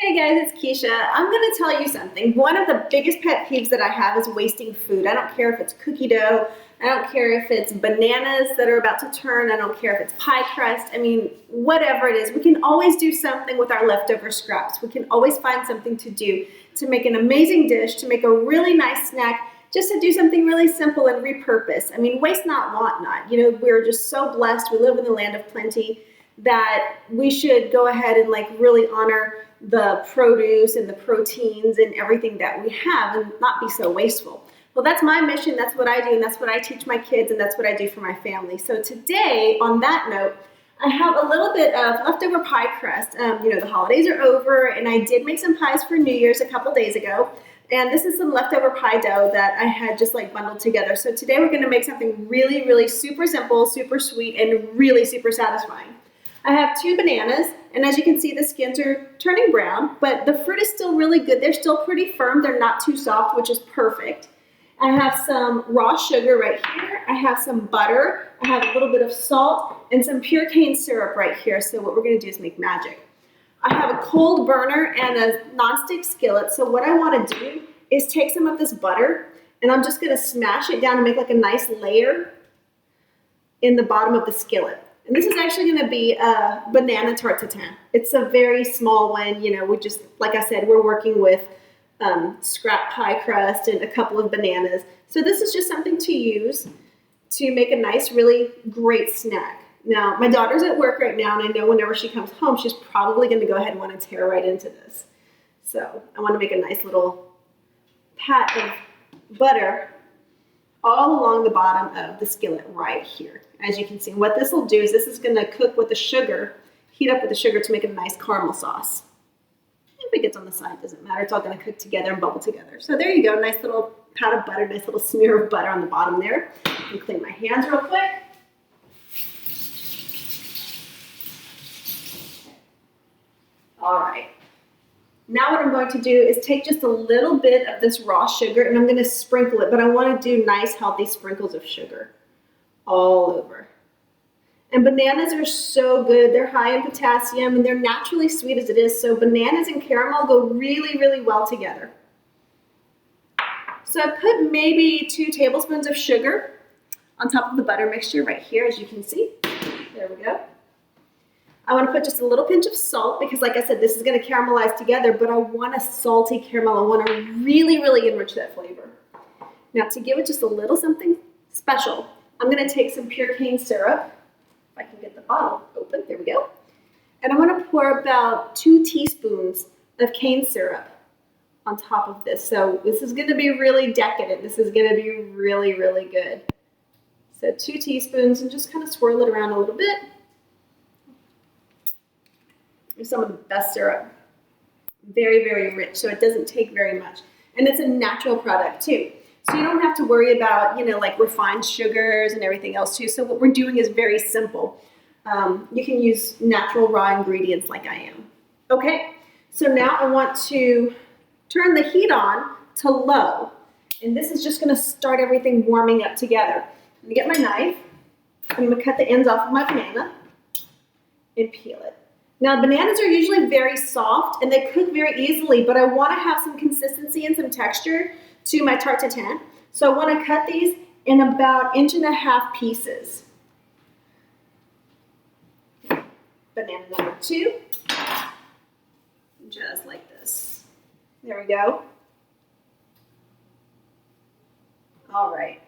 Hey guys, it's Keisha. I'm going to tell you something. One of the biggest pet peeves that I have is wasting food. I don't care if it's cookie dough. I don't care if it's bananas that are about to turn. I don't care if it's pie crust. I mean, whatever it is. We can always do something with our leftover scraps. We can always find something to do to make an amazing dish, to make a really nice snack, just to do something really simple and repurpose. I mean, waste not, want not. You know, we're just so blessed. We live in the land of plenty that we should go ahead and really honor the produce and the proteins and everything that we have and not be so wasteful. Well, that's my mission. That's what I do, and that's what I teach my kids, and that's what I do for my family. So today, on that note, I have a little bit of leftover pie crust. The holidays are over, and I did make some pies for New Year's a couple days ago. And this is some leftover pie dough that I had just bundled together. So today we're going to make something really, really super simple, super sweet, and really super satisfying. I have 2 bananas, and as you can see, the skins are turning brown, but the fruit is still really good. They're still pretty firm. They're not too soft, which is perfect. I have some raw sugar right here. I have some butter. I have a little bit of salt and some pure cane syrup right here. So what we're going to do is make magic. I have a cold burner and a nonstick skillet. So what I want to do is take some of this butter, and I'm just going to smash it down and make a nice layer in the bottom of the skillet. And this is actually going to be a banana tarte tatin. It's a very small one. We just, like I said, we're working with scrap pie crust and a couple of bananas. So this is just something to use to make a nice, really great snack. Now, my daughter's at work right now, and I know whenever she comes home, she's probably going to go ahead and want to tear right into this. So I want to make a nice little pat of butter all along the bottom of the skillet right here. As you can see, what this will do is this is going to cook with the sugar, heat up with the sugar to make a nice caramel sauce. If it gets on the side, doesn't matter. It's all going to cook together and bubble together. So there you go, nice little pat of butter, nice little smear of butter on the bottom there. I can clean my hands real quick. All right. Now what I'm going to do is take just a little bit of this raw sugar, and I'm going to sprinkle it, but I want to do nice, healthy sprinkles of sugar all over. And bananas are so good. They're high in potassium, and they're naturally sweet as it is, so bananas and caramel go really, really well together. So I put maybe 2 tablespoons of sugar on top of the butter mixture right here, as you can see. There we go. I want to put just a little pinch of salt because, like I said, this is going to caramelize together, but I want a salty caramel. I want to really, really enrich that flavor. Now, to give it just a little something special, I'm going to take some pure cane syrup. If I can get the bottle open, there we go. And I'm going to pour about 2 teaspoons of cane syrup on top of this. So this is going to be really decadent. This is going to be really, really good. So 2 teaspoons, and just kind of swirl it around a little bit. Some of the best syrup. Very, very rich, so it doesn't take very much. And it's a natural product too. So you don't have to worry about, refined sugars and everything else too. So what we're doing is very simple. You can use natural raw ingredients like I am. Okay, so now I want to turn the heat on to low. And this is just gonna start everything warming up together. I'm gonna get my knife. I'm gonna cut the ends off of my banana and peel it. Now, bananas are usually very soft and they cook very easily, but I want to have some consistency and some texture to my tarte tatin. So I want to cut these in about 1.5 inch pieces. Banana number 2, just like this. There we go. All right.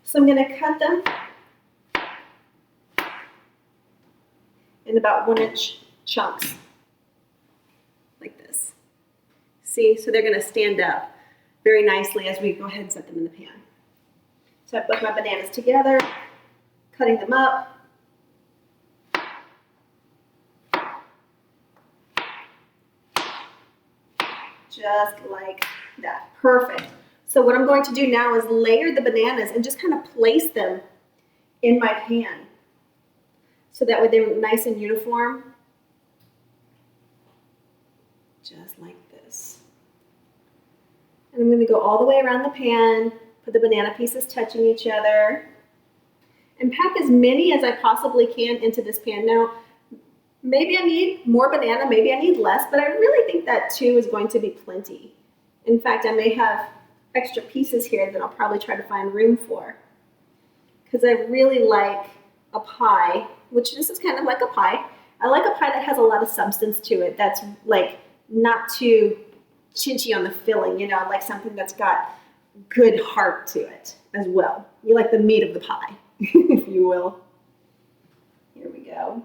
So I'm going to cut them in about 1-inch chunks, like this. See, so they're gonna stand up very nicely as we go ahead and set them in the pan. So I put my bananas together, cutting them up. Just like that, perfect. So what I'm going to do now is layer the bananas and just kind of place them in my pan. So that way they're nice and uniform. Just like this. And I'm going to go all the way around the pan, put the banana pieces touching each other, and pack as many as I possibly can into this pan. Now, maybe I need more banana, maybe I need less, but I really think that 2 is going to be plenty. In fact, I may have extra pieces here that I'll probably try to find room for, because I really like a pie, which this is kind of like a pie. I like a pie that has a lot of substance to it, that's like not too chinchy on the filling, you know, I like something that's got good heart to it as well. You like the meat of the pie, if you will. Here we go.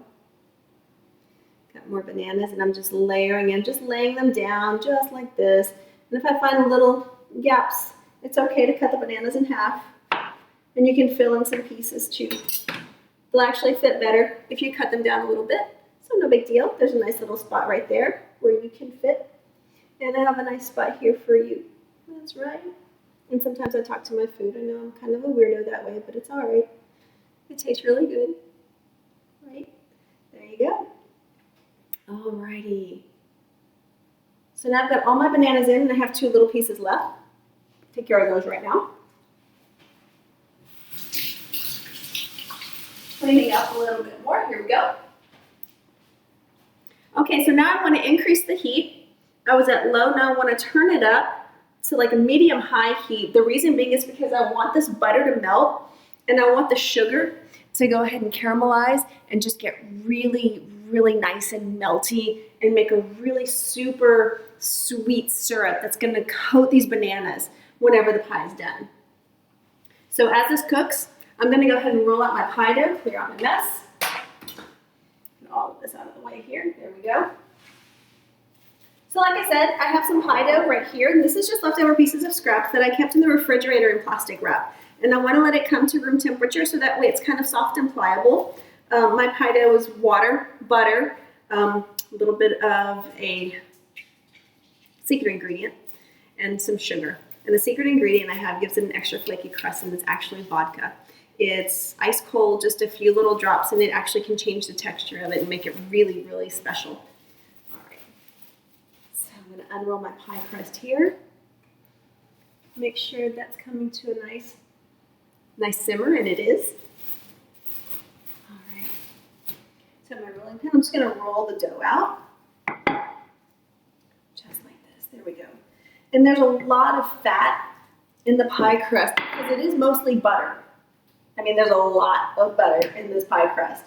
Got more bananas, and I'm just layering in, just laying them down just like this. And if I find little gaps, it's okay to cut the bananas in half. And you can fill in some pieces too. They'll actually fit better if you cut them down a little bit. So no big deal. There's a nice little spot right there where you can fit. And I have a nice spot here for you. That's right. And sometimes I talk to my food. I know I'm kind of a weirdo that way, but it's all right. It tastes really good. Right? There you go. Alrighty. So now I've got all my bananas in, and I have 2 little pieces left. Take care of those right now. Cleaning up a little bit more. Here we go. Okay, so now I want to increase the heat. I was at low, now I want to turn it up to like a medium-high heat. The reason being is because I want this butter to melt, and I want the sugar to go ahead and caramelize and just get really, really nice and melty and make a really super sweet syrup that's going to coat these bananas whenever the pie is done. So as this cooks, I'm going to go ahead and roll out my pie dough, clear out my mess. Get all of this out of the way here. There we go. So like I said, I have some pie dough right here, and this is just leftover pieces of scraps that I kept in the refrigerator in plastic wrap. And I want to let it come to room temperature so that way it's kind of soft and pliable. My pie dough is water, butter, a little bit of a secret ingredient, and some sugar. And the secret ingredient I have gives it an extra flaky crust, and it's actually vodka. It's ice cold, just a few little drops, and it actually can change the texture of it and make it really, really special. I'm going to unroll my pie crust here. Make sure that's coming to a nice simmer, and it is. All right. So my rolling pin, I'm just going to roll the dough out. Just like this. There we go. And there's a lot of fat in the pie crust because it is mostly butter. I mean, there's a lot of butter in this pie crust.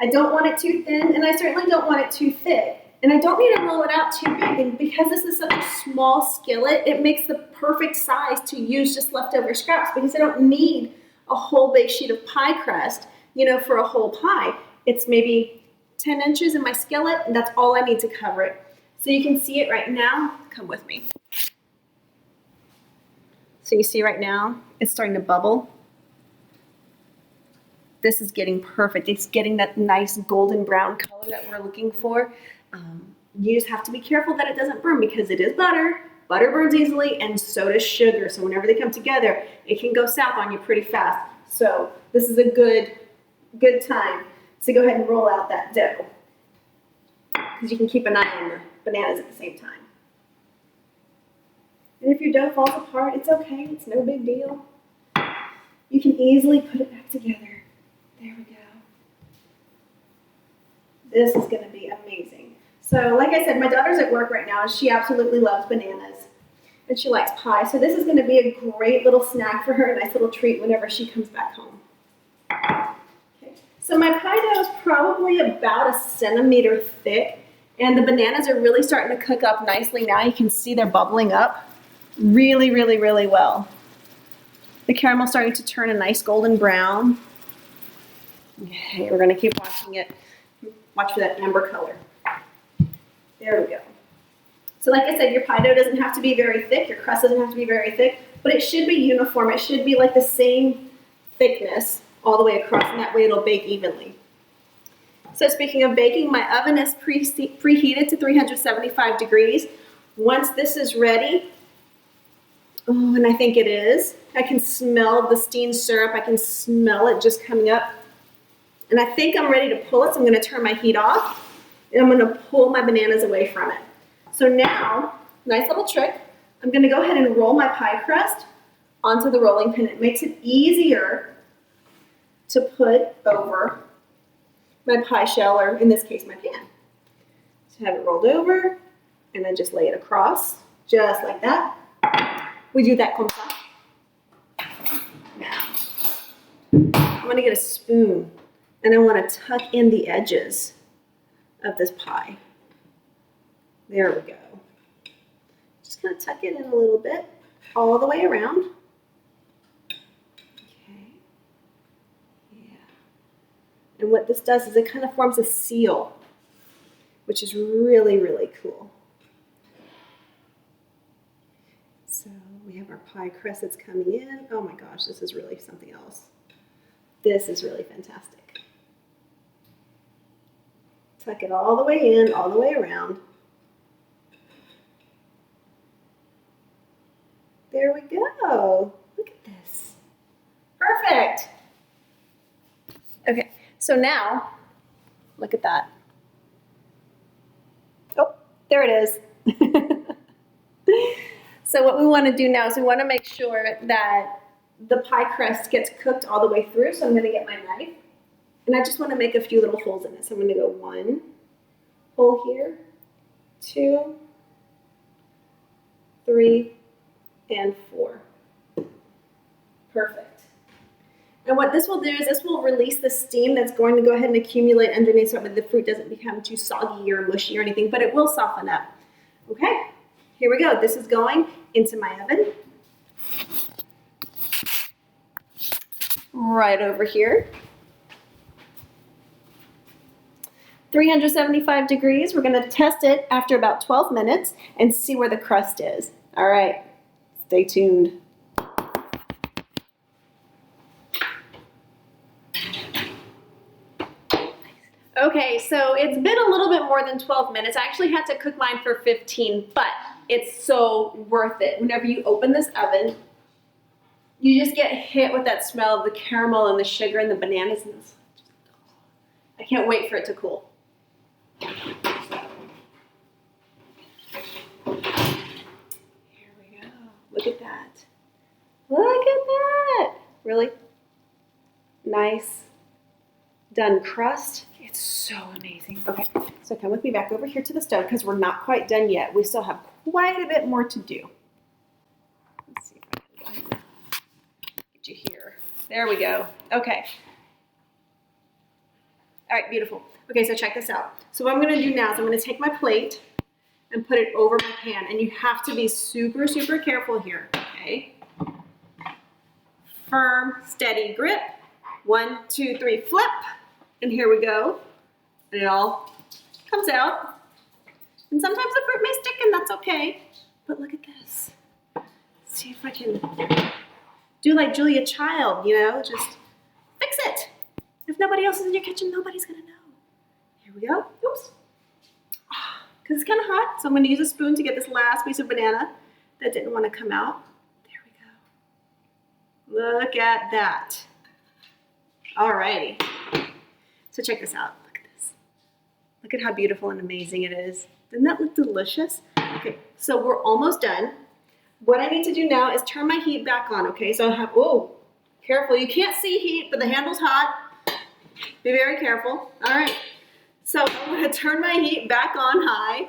I don't want it too thin, and I certainly don't want it too thick. And I don't need to roll it out too big, and because this is such a small skillet, it makes the perfect size to use just leftover scraps because I don't need a whole big sheet of pie crust, you know, for a whole pie. It's maybe 10 inches in my skillet, and that's all I need to cover it. So you can see it right now. Come with me. So you see right now, it's starting to bubble. This is getting perfect. It's getting that nice golden brown color that we're looking for. You just have to be careful that it doesn't burn because it is butter. Butter burns easily, and so does sugar. So whenever they come together, it can go south on you pretty fast. So this is a good time to go ahead and roll out that dough because you can keep an eye on the bananas at the same time. And if your dough falls apart, it's okay. It's no big deal. You can easily put it back together. There we go. This is going to be amazing. So like I said, my daughter's at work right now, and she absolutely loves bananas. And she likes pie. So this is going to be a great little snack for her, a nice little treat whenever she comes back home. Okay. So my pie dough is probably about 1 centimeter thick. And the bananas are really starting to cook up nicely now. You can see they're bubbling up really, really, really well. The caramel's starting to turn a nice golden brown. Okay, we're going to keep watching it. Watch for that amber color. There we go. So like I said, your pie dough doesn't have to be very thick. Your crust doesn't have to be very thick, but it should be uniform. It should be like the same thickness all the way across, and that way it'll bake evenly. So speaking of baking, my oven is preheated to 375 degrees. Once this is ready, oh, and I think it is, I can smell the steamed syrup. I can smell it just coming up. And I think I'm ready to pull it, so I'm going to turn my heat off, and I'm going to pull my bananas away from it. So now, nice little trick, I'm going to go ahead and roll my pie crust onto the rolling pin. It makes it easier to put over my pie shell, or in this case, my pan. So have it rolled over, and I just lay it across, just like that. We do that comme ça. Now, I'm gonna get a spoon, and I wanna tuck in the edges of this pie. There we go. Just kind of tuck it in a little bit, all the way around. Okay. Yeah. And what this does is it kind of forms a seal, which is really, really cool. So we have our pie crust that's coming in. Oh my gosh, this is really something else. This is really fantastic. Tuck it all the way in, all the way around. There we go. Look at this. Perfect. Okay, so now, look at that. Oh, there it is. So what we want to do now is we want to make sure that the pie crust gets cooked all the way through. So I'm going to get my knife, and I just want to make a few little holes in it. So I'm going to go 1 hole here, 2, 3, and 4. Perfect. And what this will do is this will release the steam that's going to go ahead and accumulate underneath so that the fruit doesn't become too soggy or mushy or anything, but it will soften up. Okay, here we go. This is going into my oven. Right over here. 375 degrees. We're going to test it after about 12 minutes and see where the crust is. All right, stay tuned. Okay, so it's been a little bit more than 12 minutes. I actually had to cook mine for 15, but it's so worth it. Whenever you open this oven, you just get hit with that smell of the caramel and the sugar and the bananas. And this. I can't wait for it to cool. Here we go. Look at that. Look at that. Really nice done crust. It's so amazing. Okay, so come with me back over here to the stove because we're not quite done yet. We still have quite a bit more to do. Let's see if I can get you here. There we go. Okay. All right, beautiful. Okay, so check this out. So what I'm going to do now is I'm going to take my plate and put it over my pan, and you have to be super, super careful here, okay? Firm, steady grip. 1, 2, 3, flip. And here we go. And it all comes out. And sometimes the fruit may stick, and that's okay. But look at this. See if I can do like Julia Child, you know, just fix it. If nobody else is in your kitchen, nobody's gonna know. Here we go. Oops. Because it's kind of hot, so I'm gonna use a spoon to get this last piece of banana that didn't want to come out. There we go. Look at that. Alrighty. So check this out. Look at this. Look at how beautiful and amazing it is. Doesn't that look delicious? Okay, so we're almost done. What I need to do now is turn my heat back on, okay? So I have, oh, careful. You can't see heat, but the handle's hot. Be very careful. All right. So I'm going to turn my heat back on high.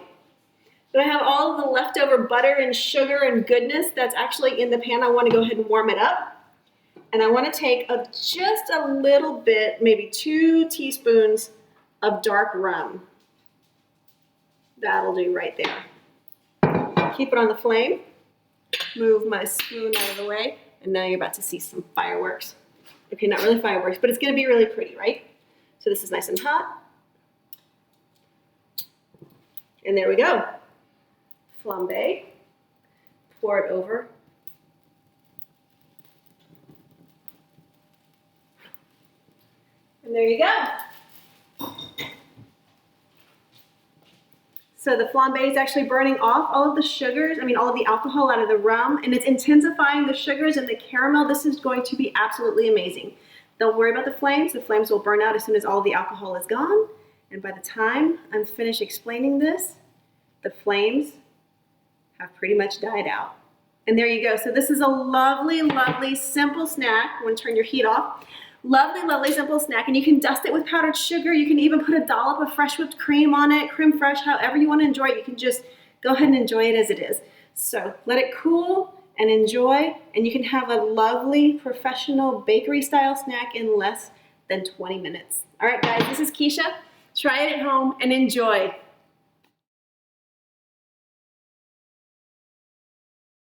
Then I have all of the leftover butter and sugar and goodness that's actually in the pan. I want to go ahead and warm it up. And I want to take just a little bit, maybe 2 teaspoons of dark rum. That'll do right there. Keep it on the flame. Move my spoon out of the way. And now you're about to see some fireworks. Okay, not really fireworks, but it's going to be really pretty, right? So this is nice and hot. And there we go. Flambe. Pour it over. And there you go. So the flambe is actually burning off all of the sugars, all of the alcohol out of the rum, and it's intensifying the sugars and the caramel. This is going to be absolutely amazing. Don't worry about the flames. The flames will burn out as soon as all the alcohol is gone. And by the time I'm finished explaining this, the flames have pretty much died out. And there you go. So this is a lovely, lovely, simple snack. I'm going to turn your heat off. Lovely, lovely, simple snack, and you can dust it with powdered sugar. You can even put a dollop of fresh whipped cream on it, creme fraiche, however you want to enjoy it. You can just go ahead and enjoy it as it is. So let it cool and enjoy, and you can have a lovely professional bakery style snack in less than 20 minutes. All right, guys, this is Keisha. Try it at home and enjoy.